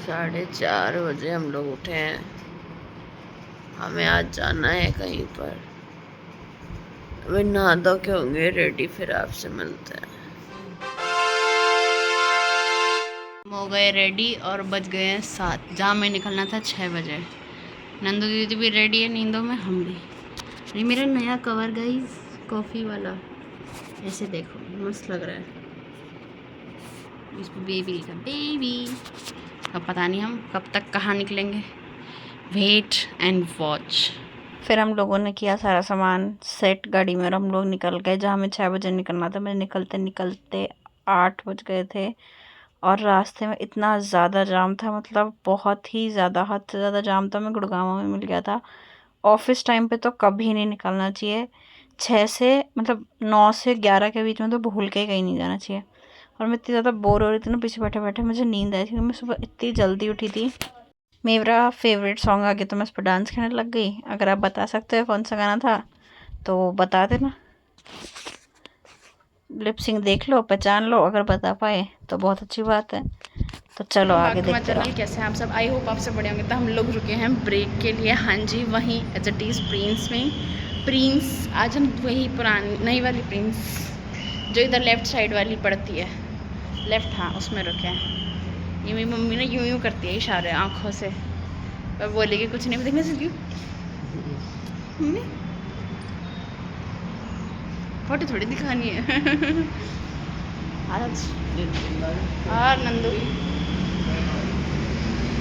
4:30 हम लोग उठे हैं। हमें आज जाना है कहीं पर। अभी नहा धो के होंगे रेडी, फिर आपसे मिलते हैं। हम हो गए रेडी और बज गए हैं 7। जहाँ में निकलना था 6 बजे। नंदू दीदी भी रेडी है नींदों में, हम भी। ये मेरा नया कवर गाइस, कॉफ़ी वाला। ऐसे देखो मस्त लग रहा है। इस पर बेबी लिखा, बेबी। अब पता नहीं हम कब तक कहाँ निकलेंगे। Wait and watch. फिर हम लोगों ने किया सारा सामान सेट गाड़ी में और हम लोग निकल गए। जहाँ हमें 6 बजे निकलना था, मैं निकलते निकलते 8 बज गए थे। और रास्ते में इतना ज़्यादा जाम था, मतलब बहुत ही ज़्यादा, हद से ज़्यादा जाम था। मैं गुड़गांव में मिल गया था। ऑफिस टाइम पे तो कभी नहीं निकलना चाहिए। 6 से मतलब 9 से 11 के बीच में तो भूल के कहीं नहीं जाना चाहिए। और मैं इतनी ज़्यादा बोर हो रही थी ना, पीछे बैठे बैठे मुझे नींद आई थी, क्योंकि मैं सुबह इतनी जल्दी उठी थी। मेरा फेवरेट सॉन्ग आ गया तो मैं उस पर डांस करने लग गई। अगर आप बता सकते हो कौन सा गाना था तो बता देना। लिप सिंक देख लो, पहचान लो। अगर बता पाए तो बहुत अच्छी बात है। तो चलो आगे देखते रहो। कैसे हैं आप सब? आई होप आपसे बड़े होंगे। तो हम लोग रुके हैं ब्रेक के लिए। हाँ जी, वहीं एज इट इज़ प्रिंस में। प्रिंस आज हम वही पुरानी नई वाली प्रिंस जो इधर लेफ़्ट साइड वाली पड़ती है, लेफ़्ट, हाँ उसमें रुके हैं। ये मेरी मम्मी ना यूँ यूँ करती है इशारे आँखों से, और बोलेगी कुछ नहीं। देखने से क्यों मम्मी फोटो थोड़ी दिखानी है। आज और नंदू,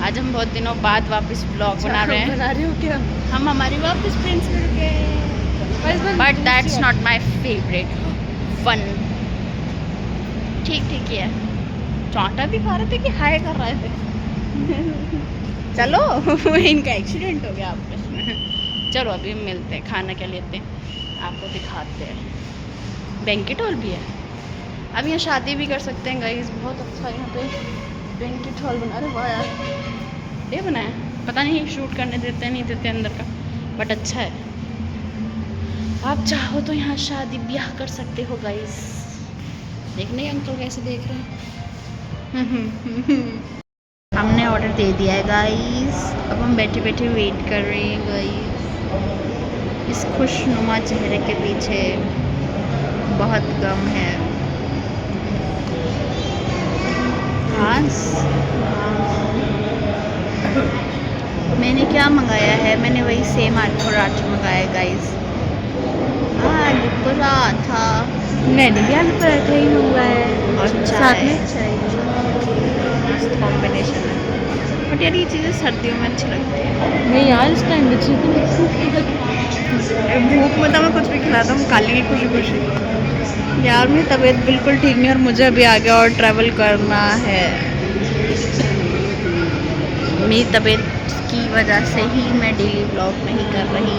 आज हम बहुत दिनों बाद वापस ब्लॉग बना रहे हैं। क्या हम हमारी वापस प्रिंस में रुके, but that's not my favourite one. ठीक ठीक ही है। चांटा भी खा रहे थे कि हाय कर रहे थे। चलो इनका एक्सीडेंट हो गया आपस में। चलो अभी मिलते हैं, खाना क्या लेते हैं आपको दिखाते हैं। बैंकेट हॉल भी है। अब यहाँ शादी भी कर सकते हैं गाइस, बहुत अच्छा यहाँ पे बैंकेट हॉल बना। रहे वाह यार, ये बनाया, पता नहीं शूट करने देते नहीं देते अंदर का, बट अच्छा है। आप चाहो तो यहाँ शादी ब्याह कर सकते हो गाइस। देखने अंकल कैसे देख रहे हैं। हमने ऑर्डर दे दिया है गाइस। अब हम बैठे बैठे वेट कर रहे हैं गाइस। इस खुशनुमा चेहरे के पीछे बहुत गम है। मैंने क्या मंगाया है? मैंने वही सेम आलू पराठा मंगाया है गाइस। आलू पराठा। मैंने भी आलू पराठा ही मंगवाया है और साथ में चाय। मस्त कॉम्बिनेशन है। बट यार ये चीज़ें सर्दियों में अच्छी लगती है। नहीं यार इस टाइम अच्छी तो भूख में तो मैं कुछ भी खिलाता हूँ, काली की खुशी खुशी। यार मेरी तबीयत बिल्कुल ठीक नहीं और मुझे अभी आगे और ट्रैवल करना है। मेरी तबीयत की वजह से ही मैं डेली ब्लॉग नहीं कर रही।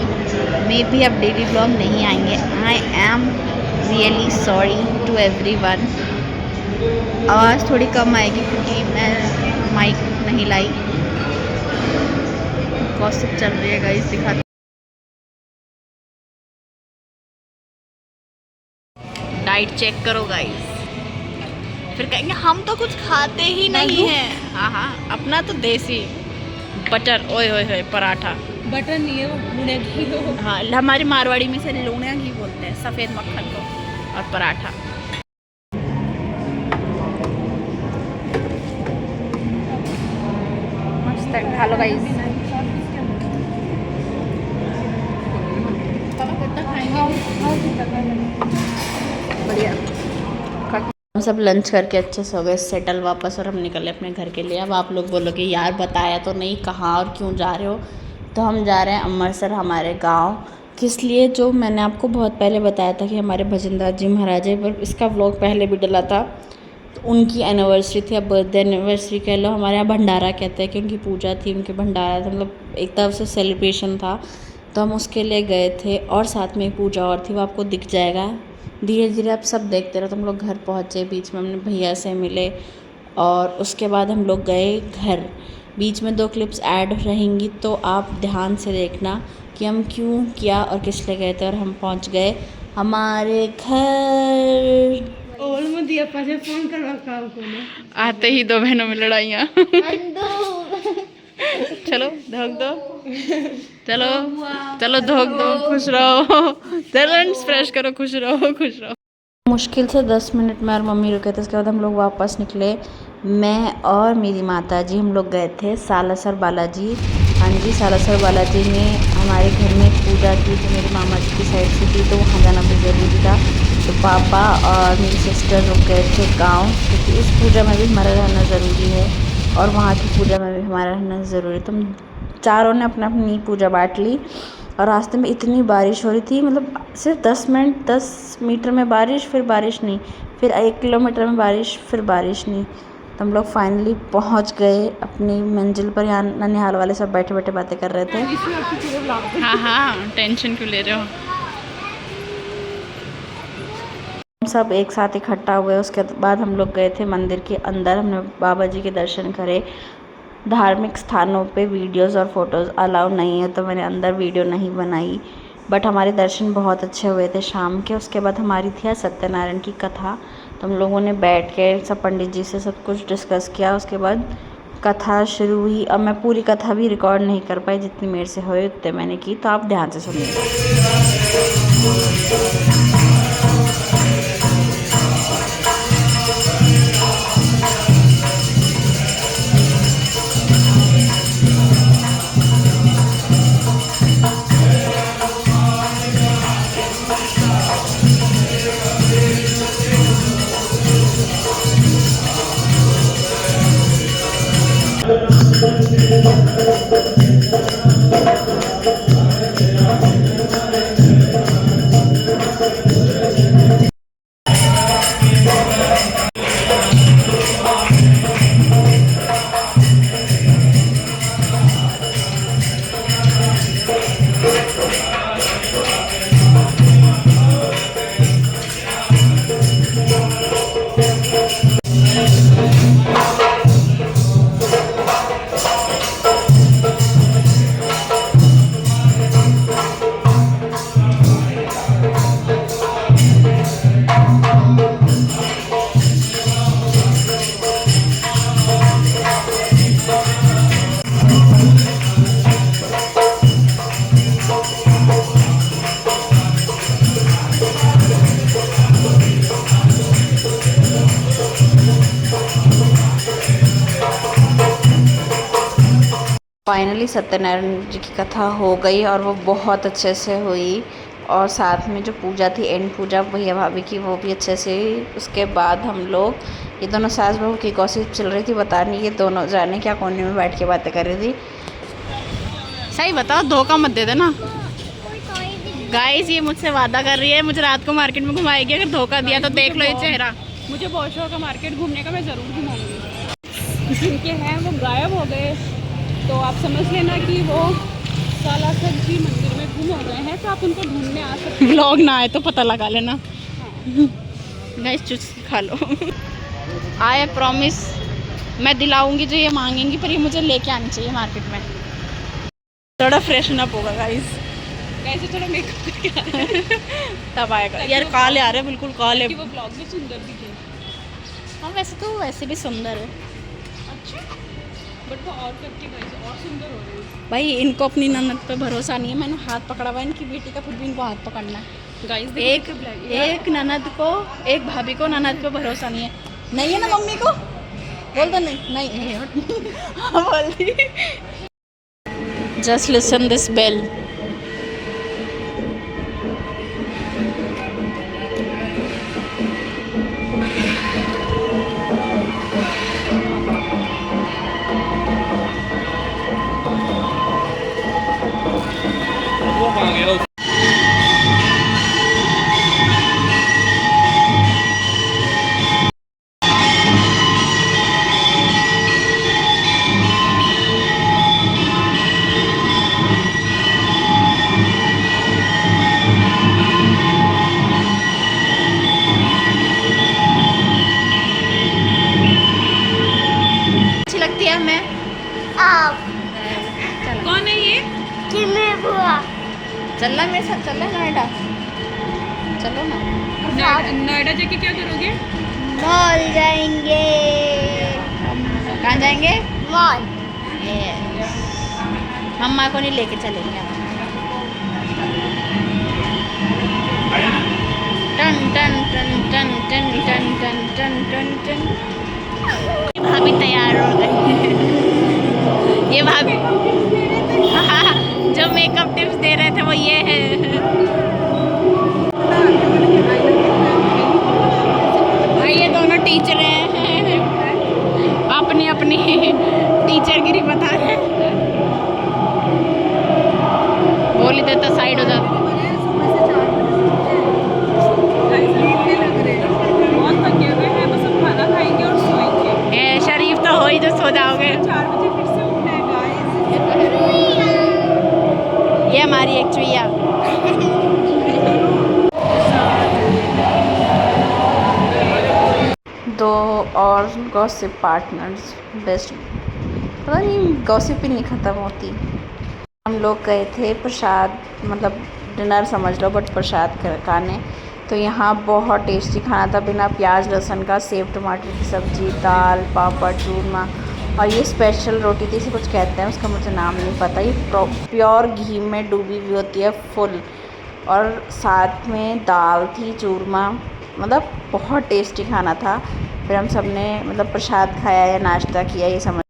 मे भी अब डेली ब्लॉग नहीं आएंगे। I am really sorry to everyone. आवाज़ थोड़ी कम आएगी क्योंकि मैं माइक नहीं लाई। गॉसिप चल रही है गाइस, दिखा। डाइट चेक करो गाइस, फिर कहेंगे हम तो कुछ खाते ही नहीं हैं। हाँ हाँ, अपना तो देसी बटर, ओए होए होए पराठा। बटर नहीं है वो, लूणा घी हो। हाँ, हमारी मारवाड़ी में से लूणा घी बोलते हैं, सफ़ेद मक्खन को। और पराठा मस्त है, खा लो गाइस। बढ़िया। हम सब लंच करके अच्छे से हो गए सेटल वापस, और हम निकले अपने घर के लिए। अब आप लोग बोलोगे यार बताया तो नहीं कहाँ और क्यों जा रहे हो। तो हम जा रहे हैं अमृतसर, हमारे गांव। किस लिए? जो मैंने आपको बहुत पहले बताया था कि हमारे भजनदास जी महाराज है, पर इसका व्लॉग पहले भी डला था। तो उनकी एनिवर्सरी थी, अब बर्थडे एनिवर्सरी कह लो, हमारे यहाँ भंडारा कहते हैं कि उनकी पूजा थी, उनके भंडारा था, मतलब एक तरफ से सेलिब्रेशन था। तो हम उसके लिए गए थे, और साथ में एक पूजा और थी, वो आपको दिख जाएगा। धीरे धीरे आप सब देखते रहो। तो हम लोग घर पहुँचे, बीच में हमने भैया से मिले, और उसके बाद हम लोग गए घर। बीच में 2 क्लिप्स ऐड रहेंगी, तो आप ध्यान से देखना कि हम क्यों, क्या और किस लिए गए थे। और हम पहुँच गए हमारे घर। ओल में दिया पाजे फोन करवा काम को आते ही दो बहनों में लड़ाइयाँ। चलो धोक दो, चलो चलो धोक दो, खुश रहो, टैलेंट्स फ्रेश करो, खुश रहो खुश रहो। मुश्किल से 10 मिनट में और मम्मी रुके थे, उसके बाद हम लोग वापस निकले। मैं और मेरी माता जी हम लोग गए थे सालासर बालाजी। हाँ जी, सालासर बालाजी में हमारे घर में पूजा की जो मेरे मामा जी की साइड से थी, तो वहाँ जाना भी ज़रूरी था। तो पापा और मेरी सिस्टर रुक गए थे गाँव, क्योंकि उस पूजा में भी हमारा रहना ज़रूरी है और वहाँ की पूजा में भी हमारा रहना ज़रूरी है। तो हम चारों ने अपना अपनी पूजा बांट ली और रास्ते में इतनी बारिश हो रही थी, मतलब सिर्फ 10 मीटर में बारिश, फिर बारिश नहीं, फिर 1 किलोमीटर में बारिश, फिर बारिश नहीं। तो हम लोग फाइनली पहुंच गए अपनी मंजिल पर। यहाँ ननिहाल वाले सब बैठे बैठे बातें कर रहे थे। हाँ हाँ, टेंशन क्यों ले रहे हो। हम सब एक साथ इकट्ठा हुए, उसके बाद हम लोग गए थे मंदिर के अंदर। हमने बाबा जी के दर्शन करे। धार्मिक स्थानों पे वीडियोस और फोटोज़ अलाउ नहीं है, तो मैंने अंदर वीडियो नहीं बनाई, बट हमारे दर्शन बहुत अच्छे हुए थे शाम के। उसके बाद हमारी थी सत्यनारायण की कथा, तो हम लोगों ने बैठ के सब पंडित जी से सब कुछ डिस्कस किया। उसके बाद कथा शुरू हुई। अब मैं पूरी कथा भी रिकॉर्ड नहीं कर पाई, जितनी मेरे से हुई उतने मैंने की, तो आप ध्यान से सुनिएगा। फाइनली सत्यनारायण जी की कथा हो गई और वो बहुत अच्छे से हुई। और साथ में जो पूजा थी, एंड पूजा भैया भाभी की, वो भी अच्छे से हुई। उसके बाद हम लोग, ये दोनों सास बहू की गॉसिप चल रही थी, पता नहीं ये दोनों जाने क्या कोने में बैठ के बातें कर रही थी। सही बताओ, धोखा मत दे देना। गाइस, ये मुझसे वादा कर रही है मुझे रात को मार्केट में घुमाएगी, अगर धोखा दिया तो देख लो ये चेहरा। मुझे बहुत शौक है मार्केट घूमने का, मैं ज़रूर घुमाऊंगी। जिनके हैं वो गायब हो गए, तो आप समझ लेना कि वो सालासर जी मंदिर में गुम हो गए हैं, तो आप उनको ढूंढने आ सकते हैं। व्लॉग ना आए तो पता लगा लेना। गाइस, चुस्की खा लो। आई प्रॉमिस, मैं दिलाऊंगी जो ये मांगेंगी, पर ये मुझे लेके आनी चाहिए मार्केट में। थोड़ा फ्रेशन अप होगा गाइस। कैसे थोड़ा मेकअप करके आ रहे हैं। तब आएगा यार, काले आ रहे हैं, बिल्कुल काले। कि वो ब्लॉग भी सुंदर दिखे। हाँ, वैसे तो वैसे भी सुंदर है। अच्छा, बट वो और करके गाइस और सुंदर हो रहे हैं। भाई, इनको अपनी ननद पे भरोसा नहीं है। मैंने हाथ पकड़ा हुआ है, इनकी बेटी का खुद भी इनको हाथ पकड़ना है। गाइस, एक ननद को, एक भाभी को ननद पे भरोसा नहीं है। नहीं है ना मम्मी को? बोल दो नहीं। हाँ, बोल दी। Just listen this bell. अच्छी लगती है हमें। कौन है ये? चलना मेरे साथ, चलना नोएडा, चलो ना। नोएडा जाके क्या करोगे? मॉल जाएंगे। कहाँ जाएंगे? मॉल। मम्मा को नहीं लेके चलेंगे। टन टन टन टन टन टन टन टन टन टन। भाभी तैयार हो गई। ये भाभी जो मेकअप टिप्स दे रहे थे वो ये है। ये दोनों टीचर हैं, अपनी अपनी टीचरगिरी बता रहे हैं। बोली देता साइड हो जाता। बहुत थके हुए हैं, बस हम खाना खाएंगे और सोएंगे। शरीफ तो हो ही जो सो जाओगे। 4 बजे फिर से उठना है गाइस। ये हमारी एक चुईया। दो और गॉसिप पार्टनर्स बेस्ट, पता नहीं गॉसिप ही नहीं ख़त्म होती। हम लोग गए थे प्रसाद, मतलब डिनर समझ लो, बट प्रसाद खाने। तो यहाँ बहुत टेस्टी खाना था, बिना प्याज लहसुन का, सेव टमाटर की सब्ज़ी, दाल, पापड़, चूरमा, और ये स्पेशल रोटी थी, इसे कुछ कहते हैं, उसका मुझे नाम नहीं पता। ये प्योर घी में डूबी हुई होती है फुल, और साथ में दाल थी, चूरमा, मतलब बहुत टेस्टी खाना था। फिर हम सब ने मतलब प्रसाद खाया या नाश्ता किया, ये समझ।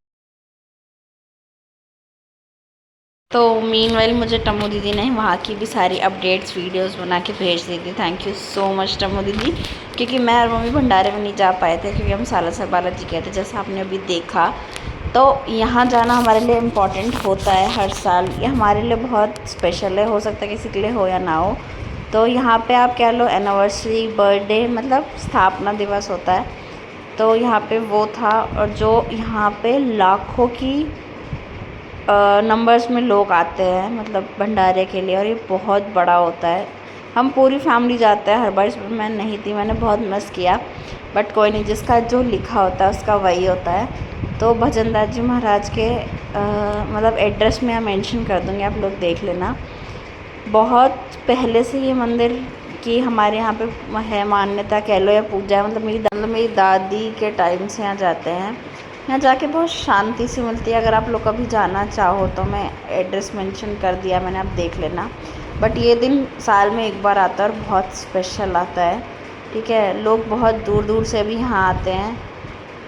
तो मीनवाइल मुझे टम्मू दीदी ने वहाँ की भी सारी अपडेट्स वीडियोस बना के भेज दी थी। थैंक यू सो मच टम्मू दीदी, क्योंकि मैं और मम्मी भंडारे में नहीं जा पाए थे, क्योंकि हम सालासर बालाजी गए थे, जैसा आपने अभी देखा। तो यहाँ जाना हमारे लिए इम्पॉर्टेंट होता है हर साल, ये हमारे लिए बहुत स्पेशल है, हो सकता है किसी के लिए हो या ना हो। तो यहाँ पे आप कह लो एनिवर्सरी, बर्थडे, मतलब स्थापना दिवस होता है, तो यहाँ पे वो था। और जो यहाँ पे लाखों की नंबर्स में लोग आते हैं, मतलब भंडारे के लिए, और ये बहुत बड़ा होता है। हम पूरी फैमिली जाते हैं हर बार, इसमें मैं नहीं थी, मैंने बहुत मिस किया, बट कोई नहीं, जिसका जो लिखा होता है उसका वही होता है। तो भजनदास जी महाराज के मतलब एड्रेस में मैं मेंशन कर दूँगी, आप लोग देख लेना। बहुत पहले से ये मंदिर की हमारे यहाँ पे है मान्यता कह लो, या पूजा है, मतलब मेरी दादी के टाइम से यहाँ जाते हैं। यहाँ जाके बहुत शांति से मिलती है। अगर आप लोग कभी जाना चाहो तो मैं एड्रेस मेंशन कर दिया मैंने, आप देख लेना। बट ये दिन साल में एक बार आता है और बहुत स्पेशल आता है, ठीक है। लोग बहुत दूर दूर से भी यहाँ आते हैं,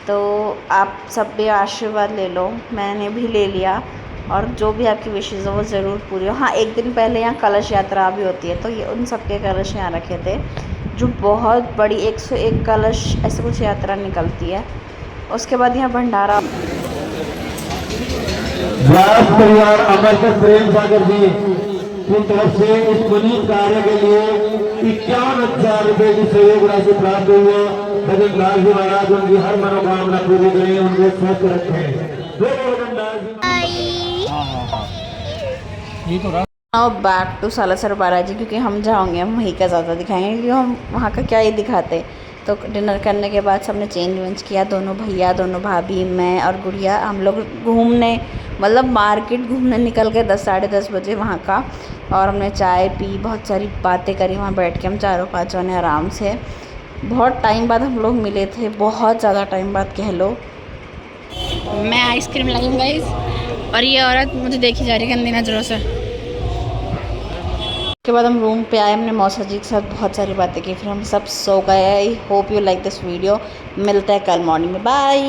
तो आप सब भी आशीर्वाद ले लो, मैंने भी ले लिया, और जो भी आपकी विशेज़ हो वो ज़रूर पूरी हो। हाँ, एक दिन पहले यहाँ कलश यात्रा भी होती है, तो ये उन सब के कलश यहाँ रखे थे, जो बहुत बड़ी 101 कलश ऐसे कुछ यात्रा निकलती है। उसके बाद यहाँ भंडारा। परिवार अमरकस प्रेम सागर जी की तरफ से इस पुनीत कार्य के लिए 51,000 रुपए की सहयोग राशि प्राप्त हुई है। भजनदास जी महाराज उनकी हर मनोकामना पूरी करें, उनको स्वस्थ रखें। Now back to Salasar Balaji, क्योंकि हम जाओगे हम वहीं का ज़्यादा दिखाएंगे, क्योंकि हम वहाँ का क्या ही दिखाते। तो डिनर करने के बाद सबने चेंज वेंज किया, दोनों भैया, दोनों भाभी, मैं और गुड़िया, हम लोग घूमने, मतलब मार्केट घूमने निकल गए 10 साढ़े 10 बजे वहाँ का। और हमने चाय पी, बहुत सारी बातें करी वहाँ बैठ के, हम चारों पाँचों ने आराम से। बहुत टाइम बाद हम लोग मिले थे, बहुत ज़्यादा टाइम बाद कह लो। मैं आइसक्रीम लाई हूँ गाइस, और ये औरत मुझे देखी जा रही है गंदी नज़रों से। उसके बाद हम रूम पे आए, हमने मौसा जी के साथ बहुत सारी बातें की, फिर हम सब सो गए। I hope you like this video. मिलता है कल मॉर्निंग में, बाय।